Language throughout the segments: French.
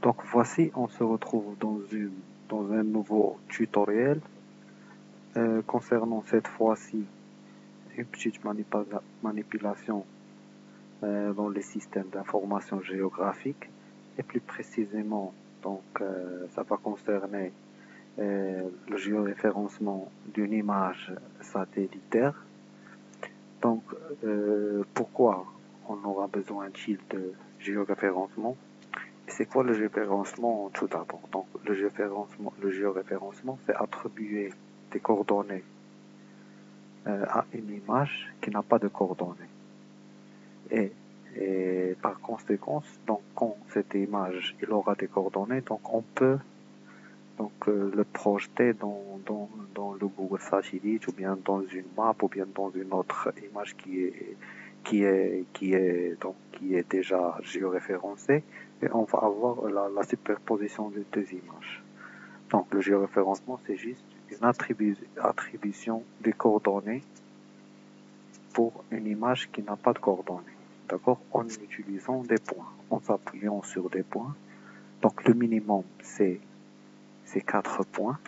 Donc voici, on se retrouve dans un nouveau tutoriel concernant cette fois-ci une petite manipulation dans les systèmes d'information géographique et plus précisément ça va concerner le géoréférencement d'une image satellitaire. Donc pourquoi on aura besoin-t-il de géoréférencement? C'est quoi le géoréférencement tout d'abord? Donc le géoréférencement, c'est attribuer des coordonnées à une image qui n'a pas de coordonnées. Et par conséquent, donc quand cette image il aura des coordonnées, donc on peut le projeter dans le Google Satellite ou bien dans une map ou bien dans une autre image qui est déjà géoréférencée, et on va avoir la superposition des deux images. Donc le géoréférencement, c'est juste une attribution des coordonnées pour une image qui n'a pas de coordonnées. D'accord? En utilisant des points, en s'appuyant sur des points. Donc le minimum, c'est 4 points,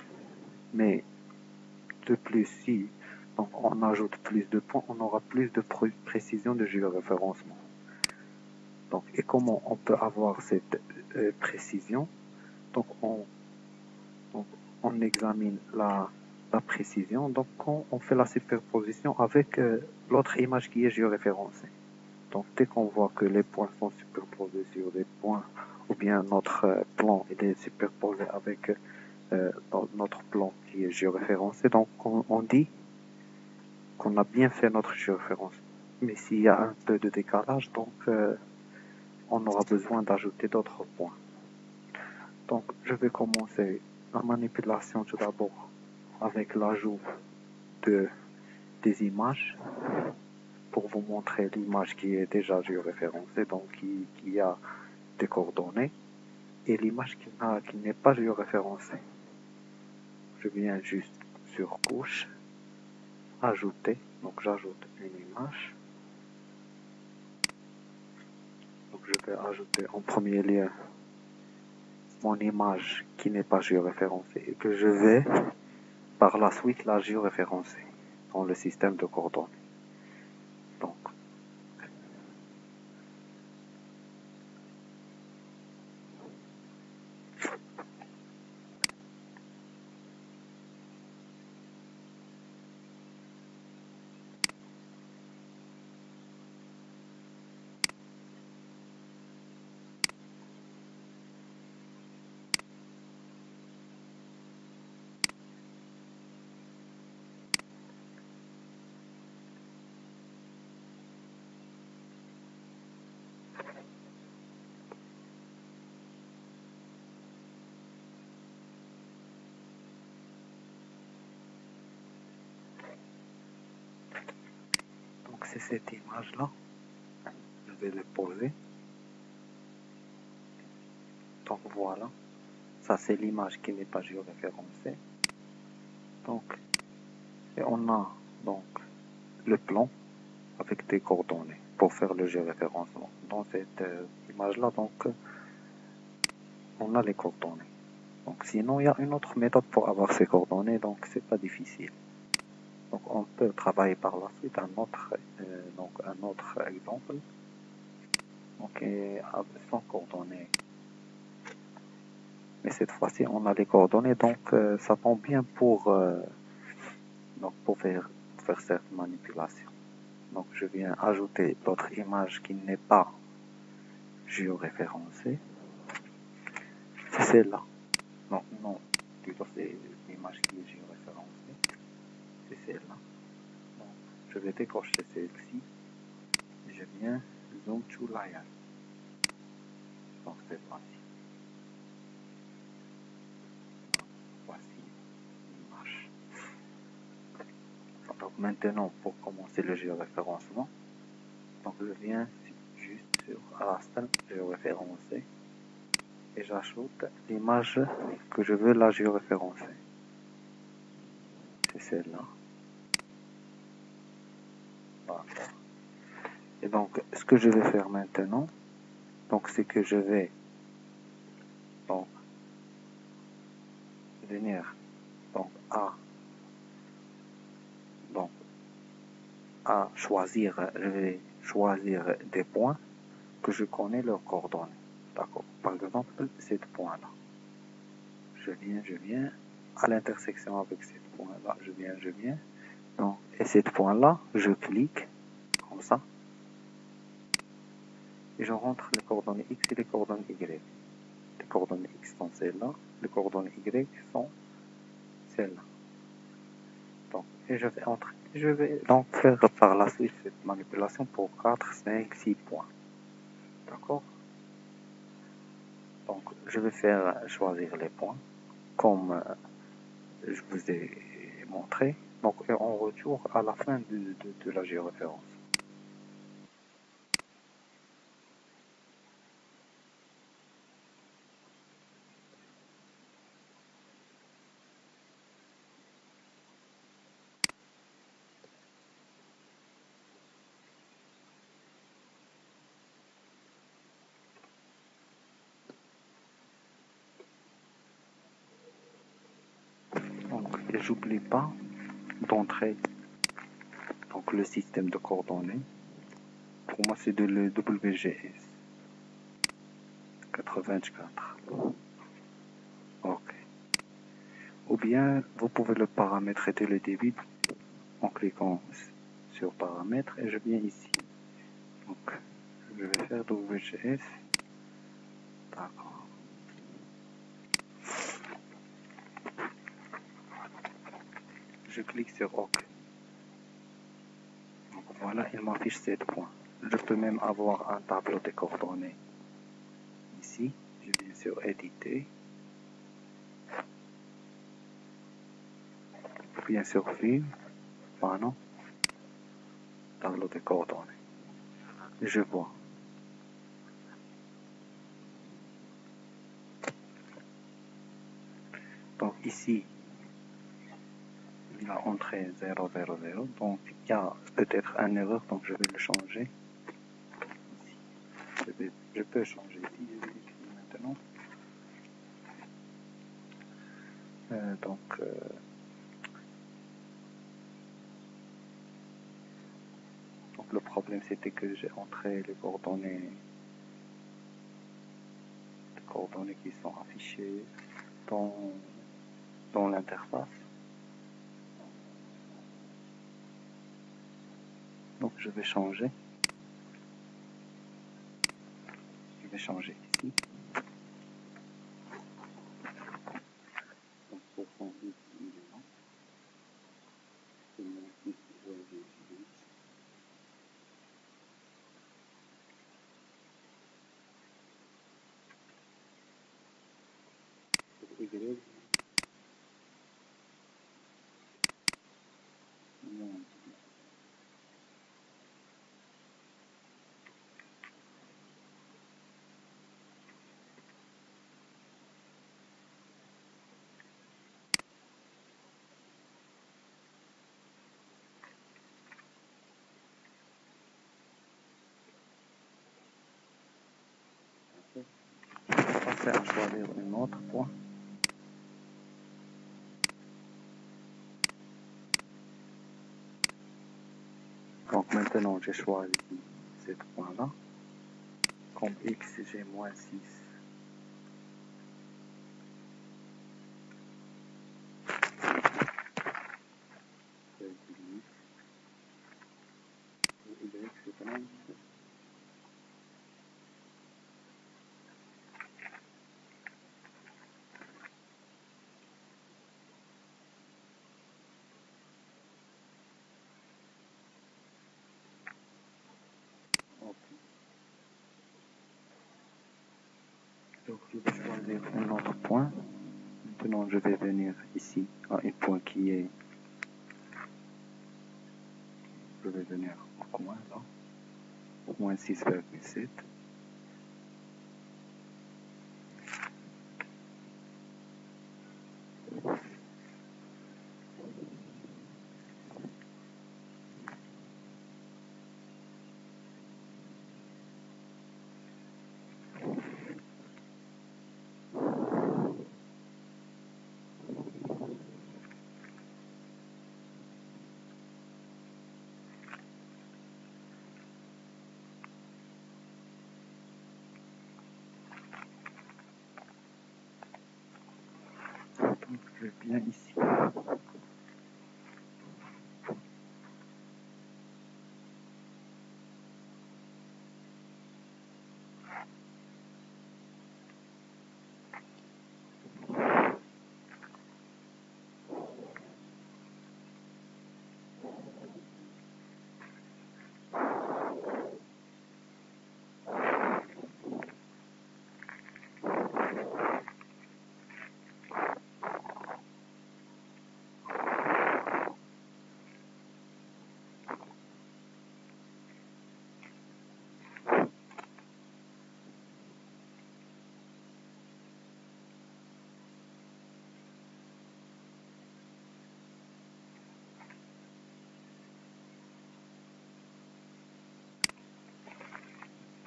mais de plus, si donc on ajoute plus de points, on aura plus de précision de géoréférencement. Donc, et comment on peut avoir cette précision? Donc on examine la précision, donc quand on fait la superposition avec l'autre image qui est géoréférencée. Donc dès qu'on voit que les points sont superposés sur des points, ou bien notre plan est superposé avec dans notre plan qui est géoréférencé, donc on dit qu'on a bien fait notre géoréférence. Mais s'il y a un peu de décalage, donc on aura besoin d'ajouter d'autres points. Donc je vais commencer la manipulation tout d'abord avec l'ajout des images pour vous montrer l'image qui est déjà géoréférencée, donc qui a des coordonnées, et l'image qui n'est pas géoréférencée. Je viens juste sur couche, ajouter, donc j'ajoute une image. Donc je vais ajouter en premier lieu mon image qui n'est pas géoréférencée et que je vais par la suite la géoréférencer dans le système de coordonnées. Donc c'est cette image-là. Je vais le poser. Donc voilà. Ça c'est l'image qui n'est pas géoréférencée. Donc, et on a donc le plan avec des coordonnées pour faire le géoréférencement. Dans cette image-là, donc on a les coordonnées. Donc sinon, il y a une autre méthode pour avoir ces coordonnées, donc c'est pas difficile. Donc on peut travailler par la suite un autre exemple. Donc sans coordonnées. Mais cette fois-ci, on a les coordonnées, donc ça tombe bien pour faire cette manipulation. Donc je viens ajouter l'autre image qui n'est pas géoréférencée. C'est celle-là. Non, plutôt c'est l'image qui est géoréférencée. C'est celle-là. Donc je vais décocher celle-ci. Je viens zoom to layer. Donc cette fois-ci. Voici l'image. Donc maintenant, pour commencer le géoréférencement, donc je viens juste sur raster géoréférencé et j'ajoute l'image que je veux la géoréférencer. C'est celle-là. Voilà. Et donc, ce que je vais faire maintenant, donc c'est que je vais Donc, venir donc donc à choisir, je vais choisir des points que je connais leurs coordonnées. D'accord. Par exemple, ce point-là. Je viens à l'intersection avec ce point-là. Je viens. Donc, et ce point-là, je clique comme ça. Et je rentre les coordonnées X et les coordonnées Y. Les coordonnées X sont celles-là. Les coordonnées Y sont celles-là. Donc, et je vais donc faire par la suite cette manipulation pour 4, 5, 6 points. D'accord. Donc, je vais faire choisir les points comme je vous ai montré. Donc, et on retourne à la fin de la géoréférence. Donc, et j'oublie pas d'entrer donc le système de coordonnées. Pour moi, c'est de le WGS 84. Ok. Ou bien, vous pouvez le paramétrer dès le début en cliquant sur paramètres et je viens ici. Donc, je vais faire WGS. D'accord. Je clique sur OK. Donc voilà, il m'affiche 7 points. Je peux même avoir un tableau de coordonnées. Ici, je viens sur éditer. Bien sûr, vue, panneau, tableau de coordonnées. Je vois. Donc ici, il a entré 0, 0, 0. Donc il y a peut-être une erreur, donc je vais le changer. Ici. Je peux changer ici, je vais écrire maintenant. Donc le problème c'était que j'ai entré les coordonnées qui sont affichées dans l'interface. Donc je vais changer. Je vais changer ici. Donc pour son but, il est là. C'est mon site web que j'utilise. Y, non. Je vais passer à choisir un autre point. Donc maintenant j'ai choisi ce point-là. Comme X, j'ai moins 6. Y, c'est 30. Ok. Donc je vais choisir un autre point. Maintenant je vais venir ici à un point qui est. Je vais venir au coin là. Au moins 6,7. Je viens ici.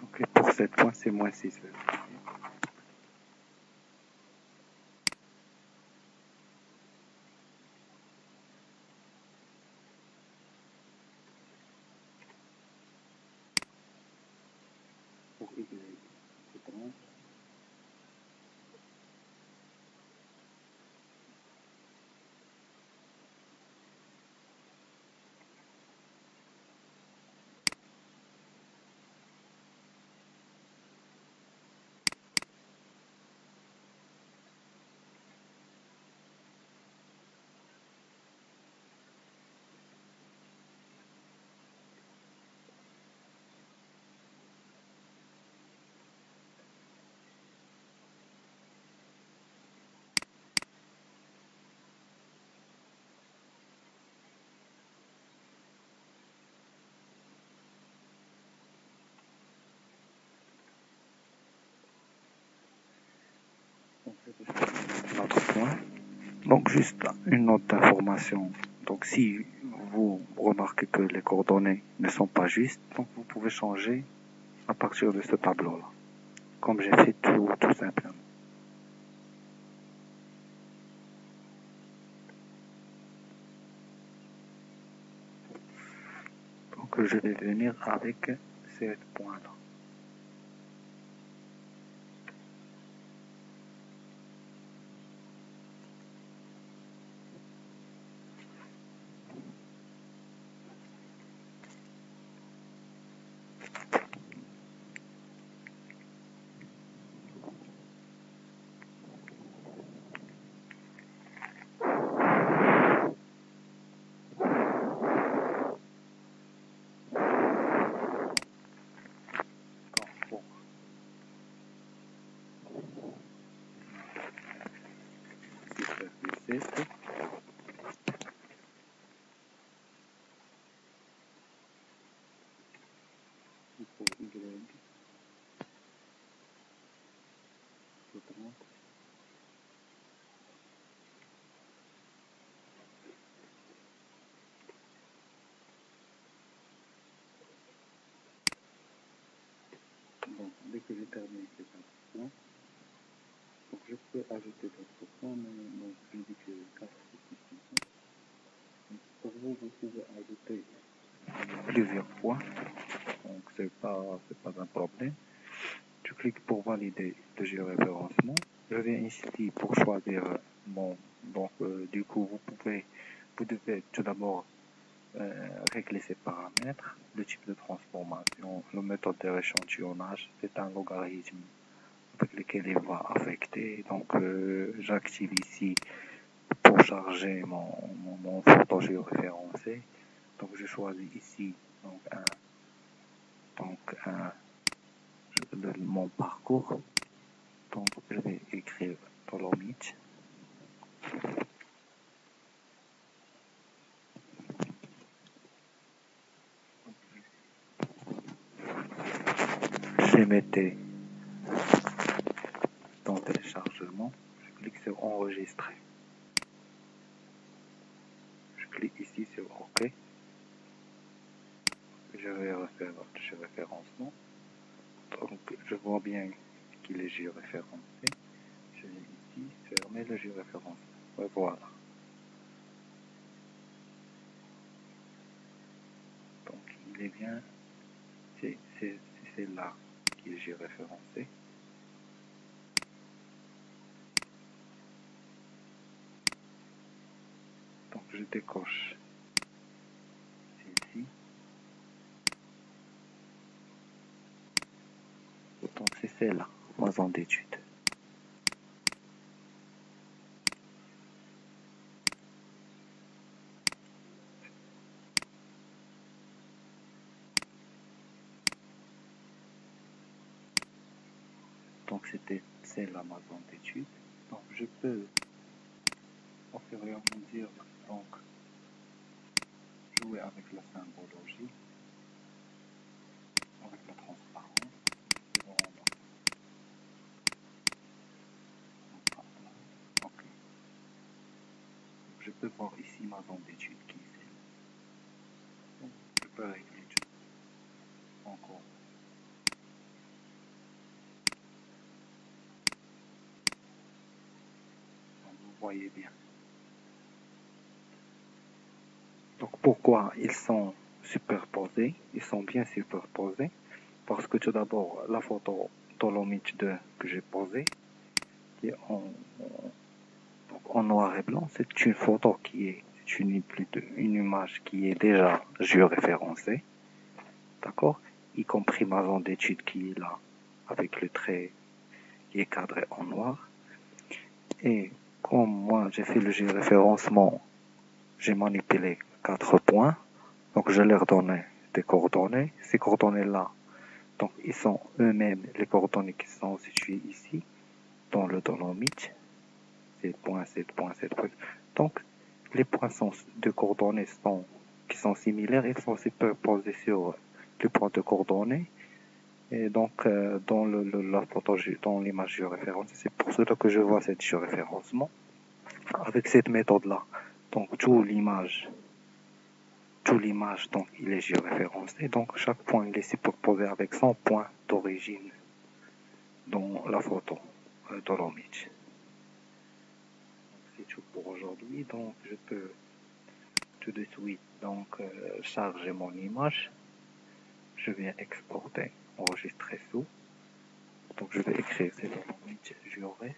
Ok, pour 7 points, c'est moins 6. Pour Y, c'est 30. Donc, c'est notre point. Donc, juste une note d'information. Donc, si vous remarquez que les coordonnées ne sont pas justes, donc vous pouvez changer à partir de ce tableau-là, comme j'ai fait tout simplement. Donc, je vais venir avec ces points-là. Bon, 6,7. Pour Y, c'est 30. Bon, dès que j'ai terminé ces points, donc je peux ajouter d'autres points, mais donc je dis que 4 c'est. Pour vous, vous pouvez ajouter plusieurs points, donc c'est pas un problème. Je clique pour valider le géoréférencement. Je viens ici pour choisir donc du coup vous devez tout d'abord régler ces paramètres, le type de transformation, la méthode de rééchantillonnage, c'est un logarithme avec lequel il va affecter. Donc j'active ici pour charger mon photo géoréférencé. Donc je choisis ici mon parcours. Donc je vais écrire Dolomite. Je mettais dans téléchargement. Je clique sur enregistrer. Je clique ici sur OK. Je vais refaire le géoréférencement. Donc je vois bien qu'il est géoréférencé. Je vais ici fermer le géoréférencement. Et voilà. Donc il est bien. C'est là qu'il est géoréférencé. je décoche celle-ci. Donc c'est celle-là, ma zone d'étude. Donc c'était celle-là, ma zone d'étude. Donc je peux au fur et à mesure donc jouer avec la symbologie, avec la transparence, et le rendre. Ok. Je peux voir ici ma zone d'étude qui est celle. Donc, je peux régler tout encore. Donc, vous voyez bien. Donc pourquoi ils sont superposés? Ils sont bien superposés parce que tout d'abord la photo Dolomite 2 que j'ai posée qui est en noir et blanc, c'est une photo qui est une image qui est déjà géoréférencée, d'accord, y compris ma zone d'étude qui est là avec le trait qui est cadré en noir. Et comme moi j'ai fait le géoréférencement, j'ai manipulé 4 points. Donc je leur donnais des coordonnées. Ces coordonnées-là, donc ils sont eux-mêmes les coordonnées qui sont situées ici, dans le Dolomite. 7 points, 7 points, 7 points. Donc les points de coordonnées qui sont similaires, ils sont superposés sur les points de coordonnées. Et donc dans la photo, dans l'image géoréférencée, c'est pour cela que je vois cette géoréférencement avec cette méthode-là. Donc toute l'image donc il est géoréférencé, donc chaque point il est superposé avec son point d'origine dans la photo Dolomite. C'est tout pour aujourd'hui, donc je peux tout de suite donc charger mon image. Je viens exporter, enregistrer sous. Donc je vais écrire c'est Dolomite Géoré.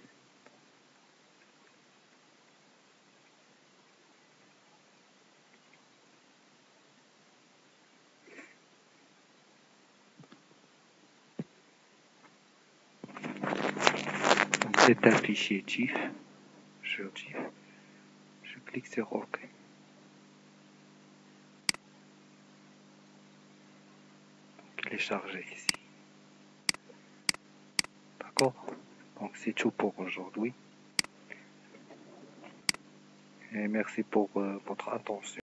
C'est un fichier GIF. Je clique sur OK. Donc il est chargé ici. D'accord? Donc c'est tout pour aujourd'hui. Et merci pour votre attention.